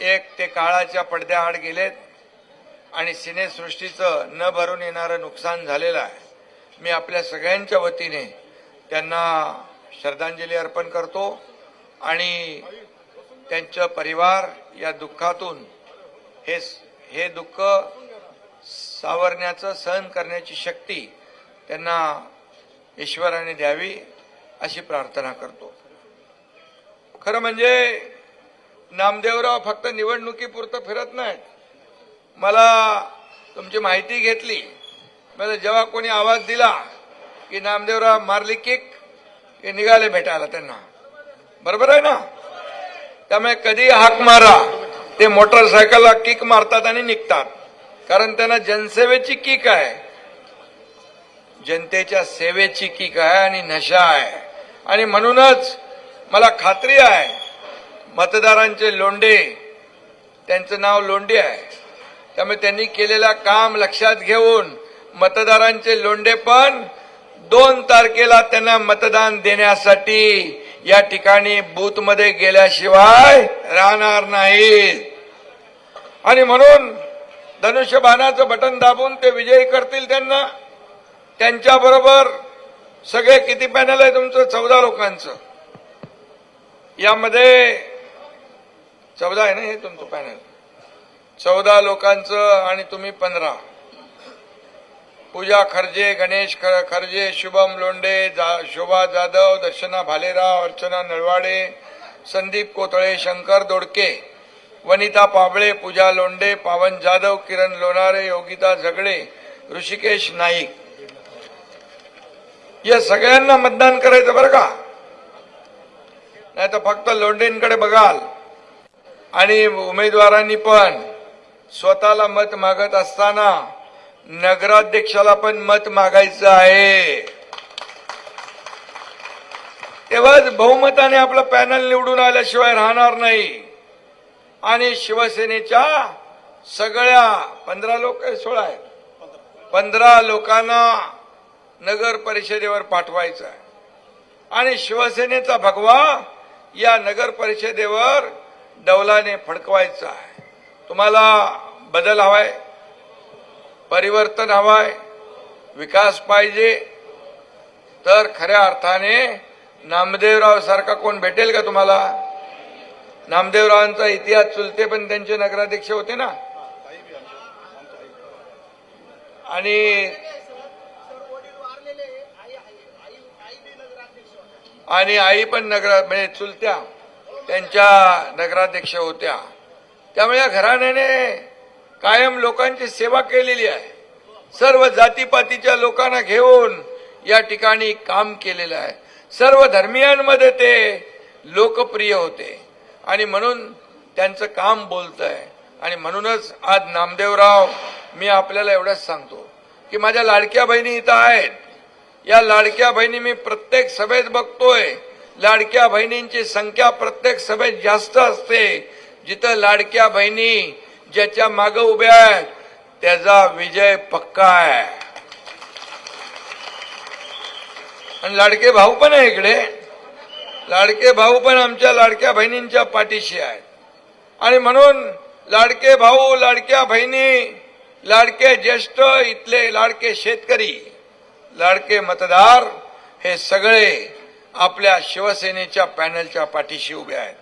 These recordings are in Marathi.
एक ते काळाच्या पडद्याआड गेलेत आणि सिनेसृष्टीचं न भरून येणारं नुकसान झालेलं आहे. मी आपल्या सगळ्यांच्या वतीने त्यांना श्रद्धांजली अर्पण करतो आणि त्यांचा परिवार या दुःखातून हे दुःख सावरण्याचं सहन करण्याची शक्ती त्यांना ईश्वराने द्यावी अशी प्रार्थना करतो. खरं म्हणजे नामदेवराव फक्त निवडणुकीपुरतं फिरत नाहीत. मला तुमची माहिती घेतली, मला जेव्हा कोणी आवाज दिला की नामदेवराव मारली किक की निघाले भेटायला त्यांना. बरोबर आहे ना? त्यामुळे कधी हाक मारा ते मोटरसायकलला किक मारतात आणि निघतात, कारण त्यांना जनसेवेची किक आहे, जनतेच्या सेवेची किक आहे आणि नशा आहे. आणि म्हणूनच मला खात्री आहे मतदारांचे लोंढे, त्यांचं नाव लोंढे आहे, त्यामुळे त्यांनी केलेलं काम लक्षात घेऊन मतदारांचे लोंढे पण 2 तारखेला त्यांना मतदान देण्यासाठी या ठिकाणी बूथमध्ये गेल्याशिवाय राहणार नाहीत. आणि म्हणून धनुष्यबाणाचं बटन दाबून ते विजयी करतील त्यांना. त्यांच्याबरोबर सगळे किती पॅनल आहे तुमचं? 14 लोकांचं. यामध्ये 14 आहे ना हे तुमचं पॅनल? 14 लोकांचं आणि तुम्ही 15. पूजा खर्जे, गणेश खर्जे, शुभम लोंढे, शोभा जाधव, दर्शना भालेराव, अर्चना नळवाडे, संदीप कोथळे, शंकर दोडके, वनिता पाबळे, पूजा लोंढे, पावन जाधव, किरण लोणारे, योगिता झगडे, ऋषिकेश नाईक, या सगळ्यांना मतदान करायचं बरं का. नाही तर फक्त लोंढेंकडे बघाल. आणि उमेदवारांनी पण स्वतःला मत मागत असताना नगराध्यक्षाला पण मत मागायचं आहे, तेव्हाच बहुमताने आपलं पॅनल निवडून आल्याशिवाय राहणार नाही. आणि शिवसेनेच्या सगळ्या 15 लोक 16 आहेत, 15 लोकांना नगर परिषदेवर पाठवायचं आहे आणि शिवसेनेचा भगवा या नगर परिषदेवर डौलाने फडकवायचा आहे. तुम्हाला बदल हवाय, परिवर्तन हवाय, विकास पाहिजे, तर खऱ्या अर्थाने नामदेवराव सारखा कोण भेटेल का तुम्हाला? नामदेवरावांचा इतिहास चुलते पण त्यांचे नगराध्यक्ष होते ना. आणि आई पण म्हणजे चुलत्या त्यांच्या नगराध्यक्ष होत्या. त्यामुळे या घराण्याने कायम लोकांची सेवा केलेली आहे. सर्व जातीपातीच्या लोकांना घेऊन या ठिकाणी काम केलेलं आहे. सर्व धर्मियांमध्ये ते लोकप्रिय होते आणि म्हणून त्यांचं काम बोलतंय. आणि म्हणूनच आज नामदेवराव, मी आपल्याला एवढंच सांगतो की माझ्या लाडक्या बहिणी इथं आहेत. या लाडक्या बहिणी मी प्रत्येक सभेत बघतोय. लाडक्या बहिणींची संख्या प्रत्येक सभेत जास्त असते. जिथं लाडक्या बहिणी ज्याच्या मागे उभ्या आहेत त्याचा विजय पक्का आहे. आणि लाडके भाऊ पण आहे इकडे. लाडके भाऊ पण आमच्या लाडक्या बहिणींच्या पाठीशी आहेत. आणि म्हणून लाडके भाऊ, लाडक्या बहिणी, लाडके ज्येष्ठ, इथले लाडके शेतकरी, लाडके मतदार, हे सगळे आपल्या शिवसेनेच्या पॅनलच्या पाठीशी उभे आहेत.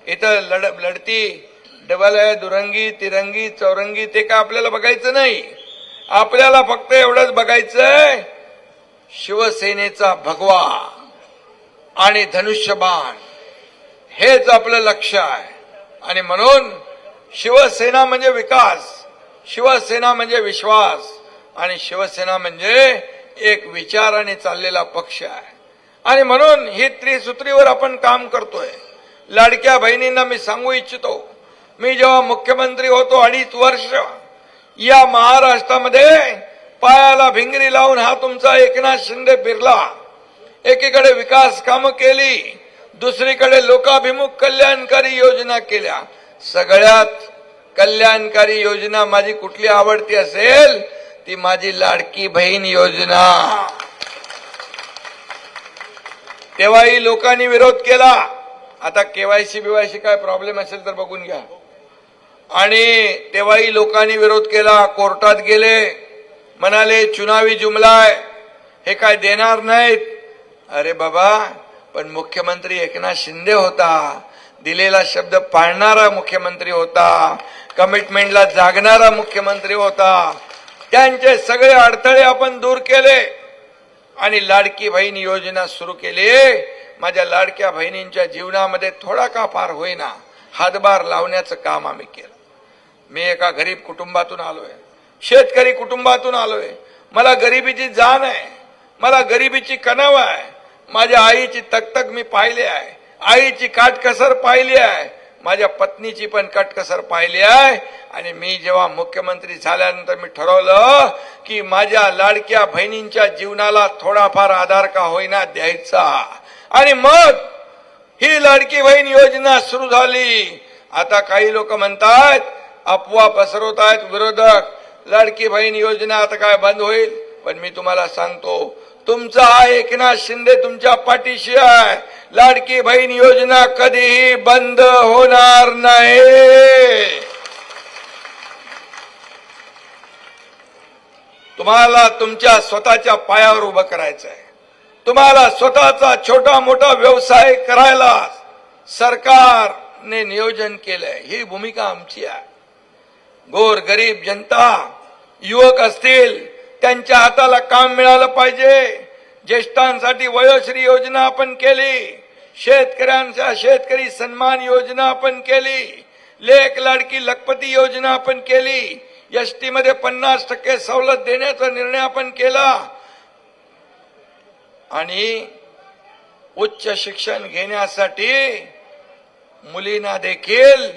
इथं लढती डबल आहे, दुरंगी, तिरंगी, चौरंगी, ते काय आपल्याला बघायचं नाही. आपल्याला फक्त एवढंच बघायचंय, शिवसेनेचा भगवा आणि धनुष्यबाण, हेच आपलं लक्ष आहे. आणि म्हणून शिवसेना म्हणजे विकास, शिवसेना म्हणजे विश्वास, आणि शिवसेना म्हणजे एक विचाराने चाललेला पक्ष आहे. आणि म्हणून ही त्रिसूत्रीवर आपण काम करतोय. लाडक्या बहिणींना मी सांगू इच्छितो, मी जेव्हा मुख्यमंत्री होतो 2.5 वर्ष, या महाराष्ट्रामध्ये पायाला भिंगरी लावून हा तुमचा एकनाथ शिंदे फिरला. एकीकडे विकास कामं केली, दुसरीकडे लोकाभिमुख कल्याणकारी योजना केल्या. सगळ्यात कल्याणकारी योजना माझी कुठली आवडती असेल, ती माझी लाडकी बहीण योजना. तेव्हाही लोकांनी विरोध केला. आता केवायसी बिवायसी काय प्रॉब्लेम असेल तर बघून घ्या. आणि तेव्हाही लोकांनी विरोध केला, कोर्टात गेले, म्हणाले चुनावी जुमला आहे, हे काय देणार नाहीत. अरे बाबा, पण मुख्यमंत्री एकनाथ शिंदे होता, दिलेला शब्द पाळणारा मुख्यमंत्री होता, कमिटमेंटला जागणारा मुख्यमंत्री होता. त्यांचे सगळे अडथळे आपण दूर केले आणि लाडकी बहीण योजना सुरू केली. माझ्या लाडक्या बहिणींच्या जीवनामध्ये थोडा का फार होईना हातभार लावण्याचं काम आम्ही केलं. मी एका गरीब कुटुंबातून आलोय, शेतकरी कुटुंबातून आलोय. मला गरिबीची जाण आहे, मला गरिबीची कणव आहे. माझ्या आईची तकतक मी पाहिली आहे, आईची काटकसर पाहिली आहे, माझ्या पत्नीची पण काटकसर पाहिली आहे. आणि मी जेव्हा मुख्यमंत्री झाल्यानंतर मी ठरवलं की माझ्या लाडक्या बहिणींच्या जीवनाला थोडाफार आधार का होईना द्यायचा. आणि मग ही लाडकी बहीण योजना सुरू झाली. आता काही लोक म्हणतात, अफवा पसरवत आहेत विरोधक, लाडकी बहीण योजना आता काय बंद होईल. पण मी तुम्हाला सांगतो, तुमचा हा एकनाथ शिंदे तुमच्या पाठीशी आहे. लाडकी बहीण योजना कधीही बंद होणार नाही. तुम्हाला तुमच्या स्वतःच्या पायावर उभं करायचं आहे. तुम्हाला स्वतःचा छोटा मोठा व्यवसाय करायला सरकारने नियोजन केलंय. ही भूमिका आमची आहे. गोर गरीब जनता, युवक असतील, त्यांच्या हाताला काम मिळालं पाहिजे. ज्येष्ठांसाठी वयोश्री योजना आपण केली, शेतकऱ्यांच्या शेतकरी सन्मान योजना आपण केली, लेक लाडकी लखपती योजना आपण केली, एसटी मध्ये 50% सवलत देण्याचा निर्णय आपण केला. आणि उच्च शिक्षण घेण्यासाठी मुलींना देखील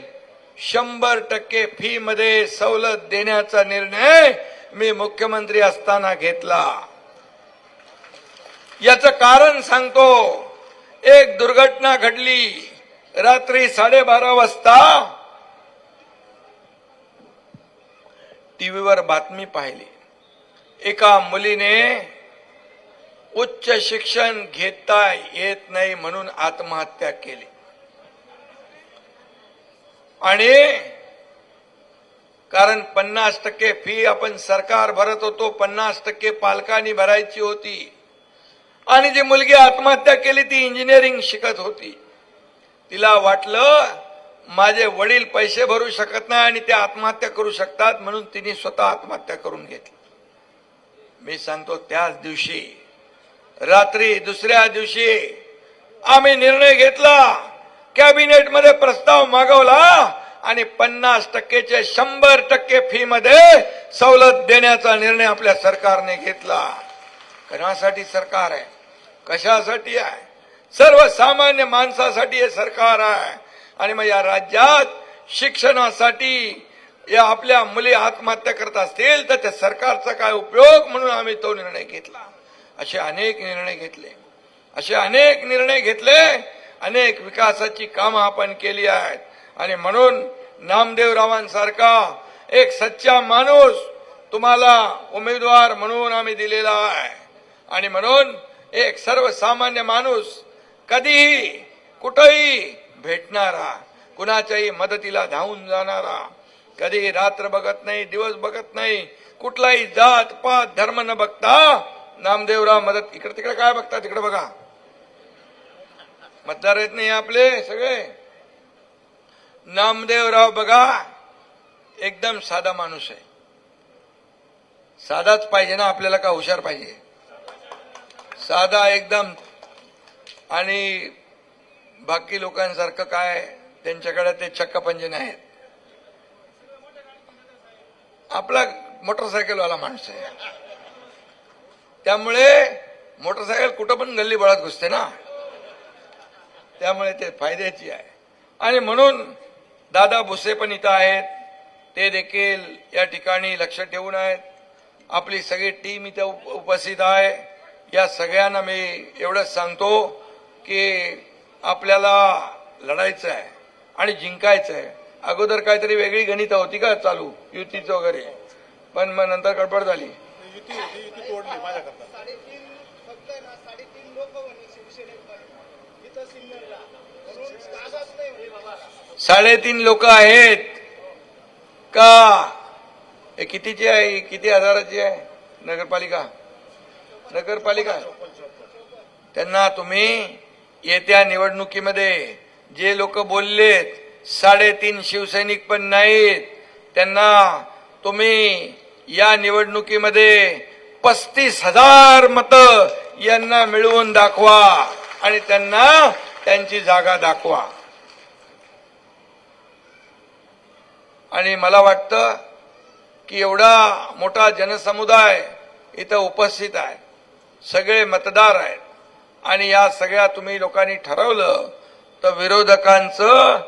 100% फी मध्ये सवलत देण्याचा निर्णय मी मुख्यमंत्री असताना घेतला. याचं कारण सांगतो. एक दुर्घटना घडली. रात्री 12:30 वाजता टीव्हीवर बातमी पाहिली. एका मुलीने उच्च शिक्षण घेता येत नाही म्हणून आत्महत्या केली. आणि कारण 50% फी आपण सरकार भरत होतो, 50% पालकांनी भरायची होती. आणि जी मुलगी आत्महत्या केली ती इंजिनिअरिंग शिकत होती. तिला वाटलं माझे वडील पैसे भरू शकत नाही आणि ते आत्महत्या करू शकतात, म्हणून तिने स्वतः आत्महत्या करून घेतली. मी सांगतो, त्याच दिवशी रात्री दुसऱ्या दिवशी आम्ही निर्णय घेतला, कॅबिनेटमध्ये प्रस्ताव मागवला आणि 50%चे 100% फी मध्ये सवलत देण्याचा निर्णय आपल्या सरकारने घेतला. कशासाठी सरकार आहे? कशासाठी आहे? सर्वसामान्य माणसासाठी हे सरकार आहे. आणि मग या राज्यात शिक्षणासाठी या आपल्या मुली आत्महत्या करत असतील तर त्या सरकारचा काय उपयोग, म्हणून आम्ही तो निर्णय घेतला. असे अनेक निर्णय घेतले, अनेक विकासाची कामं आपण केली आहेत. आणि म्हणून नामदेवरावांसारखा एक सच्चा माणूस तुम्हाला उमेदवार म्हणून आम्ही दिलेला आहे. आणि म्हणून एक सर्वसामान्य माणूस, कधीही कुठेही भेटणारा, कुणाच्याही मदतीला धावून जाणारा, कधी रात्र बघत नाही, दिवस बघत नाही, कुठलाही जात पात धर्म न बघता नामदेवराव मदत. इकडे तिकडे काय बघता, तिकडे बघा. मतदार आहेत नाही आपले सगळे. नामदेवराव बघा, एकदम साधा माणूस आहे. साधाच पाहिजे ना आपल्याला, का हुशार पाहिजे? साधा एकदम. आणि बाकी लोकांसारखं काय त्यांच्याकडे ते चक्कपंजे नाहीत. आपला मोटरसायकलवाला माणूस आहे, त्यामुळे मोटरसायकल कुठं पण गल्ली बळात घुसते ना, त्यामुळे ते फायद्याची आहे. आणि म्हणून दादा भुसे पण इथं आहेत, ते देखील या ठिकाणी लक्ष ठेवून आहेत. आपली सगळी टीम इथं उपस्थित आहे. या सगळ्यांना मी एवढंच सांगतो की आपल्याला लढायचं आहे आणि जिंकायचं आहे. अगोदर काहीतरी वेगळी गणित होती का चालू युतीचं वगैरे, पण मग नंतर गडबड झाली. युती तोडली माझ्याकडे. 3.5 लोक आहेत. का हे कितीची आहे, ही किती हजाराची आहे नगरपालिका? त्यांना तुम्ही येत्या निवडणुकीमध्ये जे लोक बोललेत 3.5 शिवसैनिक पण नाहीत, त्यांना तुम्ही या निवडणुकीमध्ये 35,000 मतं यांना मिळवून दाखवा आणि त्यांना त्यांची जागा दाखवा. आणि मला वाटतं की एवढा मोठा जनसमुदाय इथं उपस्थित आहे, सगळे मतदार आहेत आणि या सगळ्या तुम्ही लोकांनी ठरवलं तर विरोधकांचं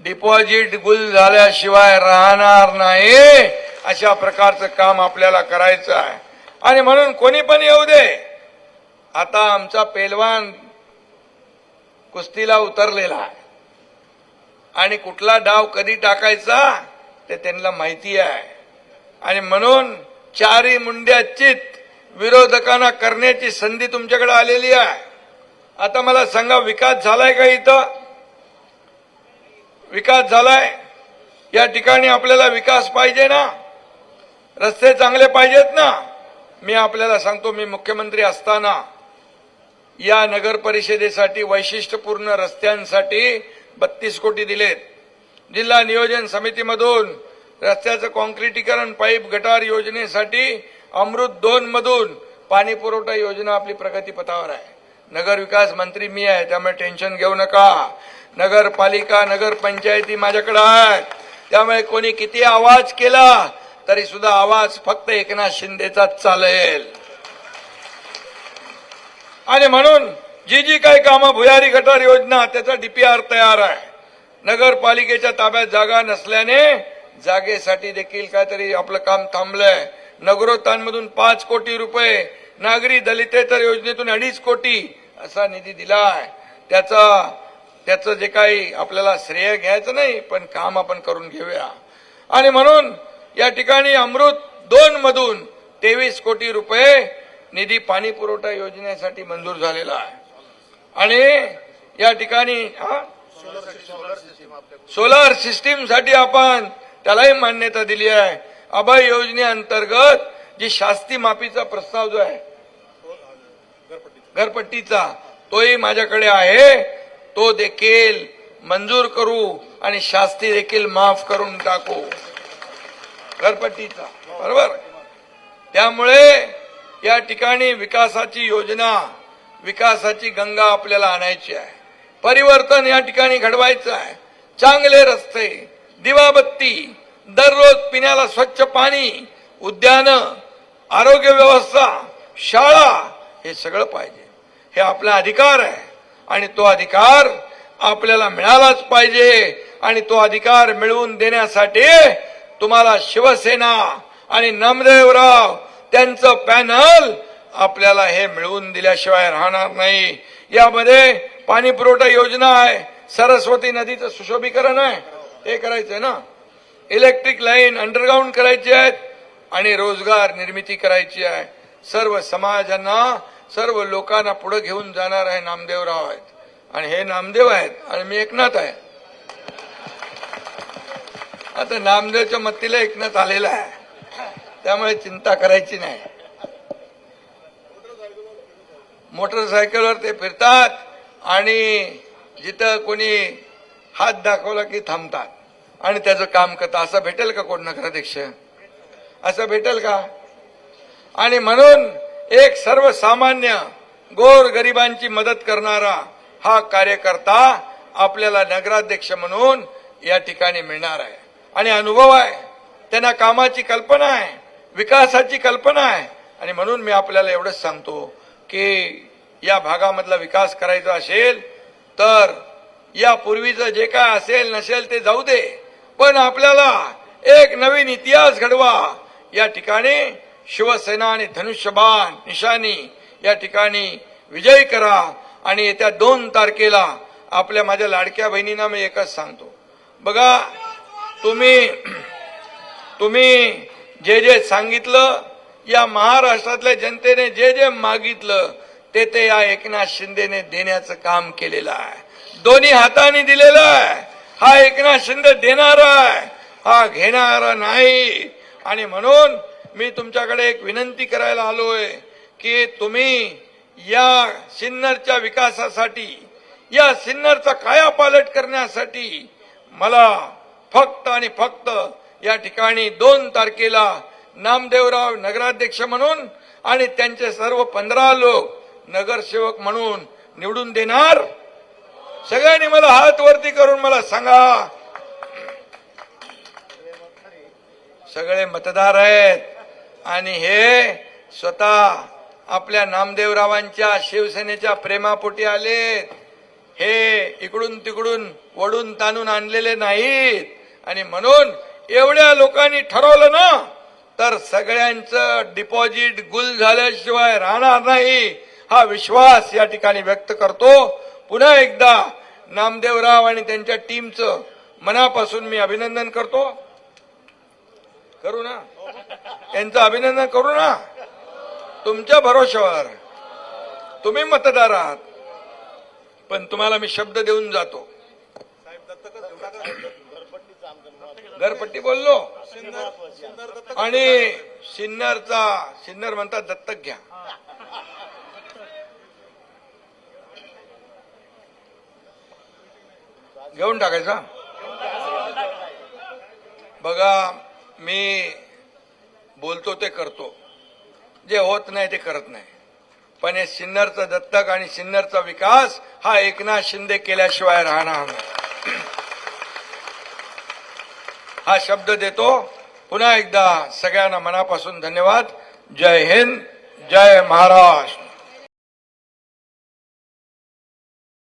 डिपॉझिट गुल झाल्याशिवाय राहणार नाही, अशा प्रकारचं काम आपल्याला करायचं आहे. आणि म्हणून कोणी पण येऊ दे, आता आमचा पेलवान कुस्तीला उतरलेला आहे आणि कुठला डाव कधी टाकायचा ते त्यांना माहिती आहे. आणि म्हणून चारी मुंड्या चित विरोधकांना करण्याची संधी तुमच्याकडे आलेली आहे. आता मला सांगा, विकास झालाय का इथं? विकास झालाय? या ठिकाणी आपल्याला विकास पाहिजे ना, रस्ते चांगले पाहिजेत ना. मी आपल्याला सांगतो, मी मुख्यमंत्री असताना या नगर परिषदेसाठी वैशिष्ट्यपूर्ण रस्त्यांसाठी 32 कोटी दिलेत. जिल्हा नियोजन समितीमधून रस्त्याचं कॉन्क्रिटीकरण, पाईप गटार योजनेसाठी अमृत 2 मधून पाणी पुरवठा योजना आपली प्रगतीपथावर आहे. नगर विकास मंत्री मी आहे, त्यामुळे टेन्शन घेऊ नका. नगरपालिका, नगरपंचायती माझ्याकडे आहेत, त्यामुळे कोणी किती आवाज केला तरी सुद्धा आवाज फक्त एकनाथ शिंदेचाच चालेल. आणि म्हणून जी काही कामं, भुयारी गटार योजना, त्याचा डीपीआर तयार आहे. नगरपालिकेच्या ताब्यात जागा नसल्याने जागेसाठी देखील काहीतरी आपलं काम थांबलंय. नगरोत्थानमधून 5 कोटी रुपये, नागरी दलितेतर योजनेतून 2.5 कोटी असा निधी दिलाय. त्याचं जे काही आपल्याला श्रेय घ्यायचं नाही, पण काम आपण करून घेऊया. आणि म्हणून या ठिकाणी अमृत 2 मधून 23 कोटी रुपये निधी पाणी पुरवठा योजनेसाठी मंजूर झालेला आहे. आणि या ठिकाणी सोलार सिस्टीमसाठी आपण त्यालाही मान्यता दिली आहे. अभय योजनेअंतर्गत जी शास्ती माफीचा प्रस्ताव जो आहे घरपट्टीचा, तोही माझ्याकडे आहे. तो देखील मंजूर करू आणि शास्ती देखील माफ करून टाकू घरपट्टीचा, बरोबर. त्यामुळे या ठिकाणी विकासाची योजना, विकासाची गंगा आपल्याला आणायची आहे. परिवर्तन या ठिकाणी घडवायचं आहे. चांगले रस्ते, दिवाबत्ती, दररोज पिण्याला स्वच्छ पाणी, उद्यान, आरोग्य व्यवस्था, शाळा, हे सगळं पाहिजे. हे आपला अधिकार आहे आणि तो अधिकार आपल्याला मिळालाच पाहिजे. आणि तो अधिकार मिळवून देण्यासाठी तुम्हाला शिवसेना आणि नामदेवराव त्यांचं पॅनल आपल्याला हे मिळवून दिल्याशिवाय राहणार नाही. यामध्ये पाणी पुरवठा योजना आहे, सरस्वती नदीचं सुशोभीकरण आहे, हे करायचंय ना. इलेक्ट्रिक लाईन अंडरग्राऊंड करायची आहेत आणि रोजगार निर्मिती करायची आहे. सर्व समाजांना, सर्व लोकांना पुढे घेऊन जाणार आहे नामदेवराव आहेत. आणि हे नामदेव आहेत आणि मी एकनाथ आहे. आता नामदेवच्या मत्तीला एकनाथ आलेला आहे, त्यामुळे चिंता करायची नाही. मोटरसायकलवर ते फिरतात आणि जिथं कोणी हात दाखवला की थांबतात आणि त्याचं काम करतात. असं भेटेल का कोण नगराध्यक्ष? असं भेटेल का? आणि म्हणून एक सर्वसामान्य गोर गरिबांची मदत करणारा हा कार्यकर्ता आपल्याला नगराध्यक्ष म्हणून या ठिकाणी मिळणार आहे. आणि अनुभव आहे, त्यांना कामाची कल्पना आहे, विकासाची कल्पना आहे. आणि म्हणून मी आपल्याला एवढंच सांगतो की या भागामधला विकास करायचा असेल तर यापूर्वीचं जे काय असेल नसेल ते जाऊ दे, पण आपल्याला एक नवीन इतिहास घडवा. या ठिकाणी शिवसेना आणि धनुष्यबाण निशाणी या ठिकाणी विजयी करा. आणि येत्या 2 तारखेला आपल्या माझ्या लाडक्या बहिणींना मी एकच सांगतो, बघा तुम्ही जे सांगितलं, या महाराष्ट्रातल्या जनतेने जे मागितलं ते या एकनाथ शिंदेने देण्याचं काम केलेलं आहे. दोन्ही हाताने दिलेलं आहे. हा एकनाथ शिंदे देणार आहे. हा घेणारा नाही. आणि म्हणून मी तुमच्याकडे एक विनंती करायला आलोय की तुम्ही या सिन्नरच्या विकासासाठी, या सिन्नरचा कायापालट करण्यासाठी मला फक्त आणि फक्त या ठिकाणी 2 तारखेला नामदेवराव नगराध्यक्ष म्हणून आणि त्यांचे सर्व 15 लोक नगरसेवक म्हणून निवडून देणार. सगळ्यांनी मला हात वरती करून मला सांगा. सगळे मतदार आहेत आणि हे स्वतः आपल्या नामदेवरावांच्या शिवसेनेच्या प्रेमापोटी आलेत. हे इकडून तिकडून वडून ताणून आणलेले नाहीत. आणि म्हणून एवढ्या लोकांनी ठरवलं ना तर सगळ्यांचं डिपॉझिट गुल झाल्याशिवाय राहणार नाही, हा विश्वास या ठिकाणी व्यक्त करतो. पुन्हा एकदा नामदेवराव आणि त्यांच्या टीमचं मनापासून मी अभिनंदन करतो. करू ना, यांचं अभिनंदन करू ना. तुमच्या भरोश्यावर तुम्ही मतदार आहात, पण तुम्हाला मी शब्द देऊन जातो. साहेब दत्तकच घेऊ नका. घरपट्टी बोललो सिन्नर दत्तक आणि सिन्नर म्हणतात दत्तक घ्या. घेऊन टाकायचा. बघा, मी बोलतो ते करतो, जे होत नाही ते करत नाही. पण हे सिन्नरचं दत्तक आणि सिन्नरचा विकास हा एकनाथ शिंदे केल्याशिवाय राहणार नाही, हा शब्द देतो. पुन्हा एकदा सगळ्यांना मनापासून धन्यवाद. जय हिंद, जय महाराष्ट्र.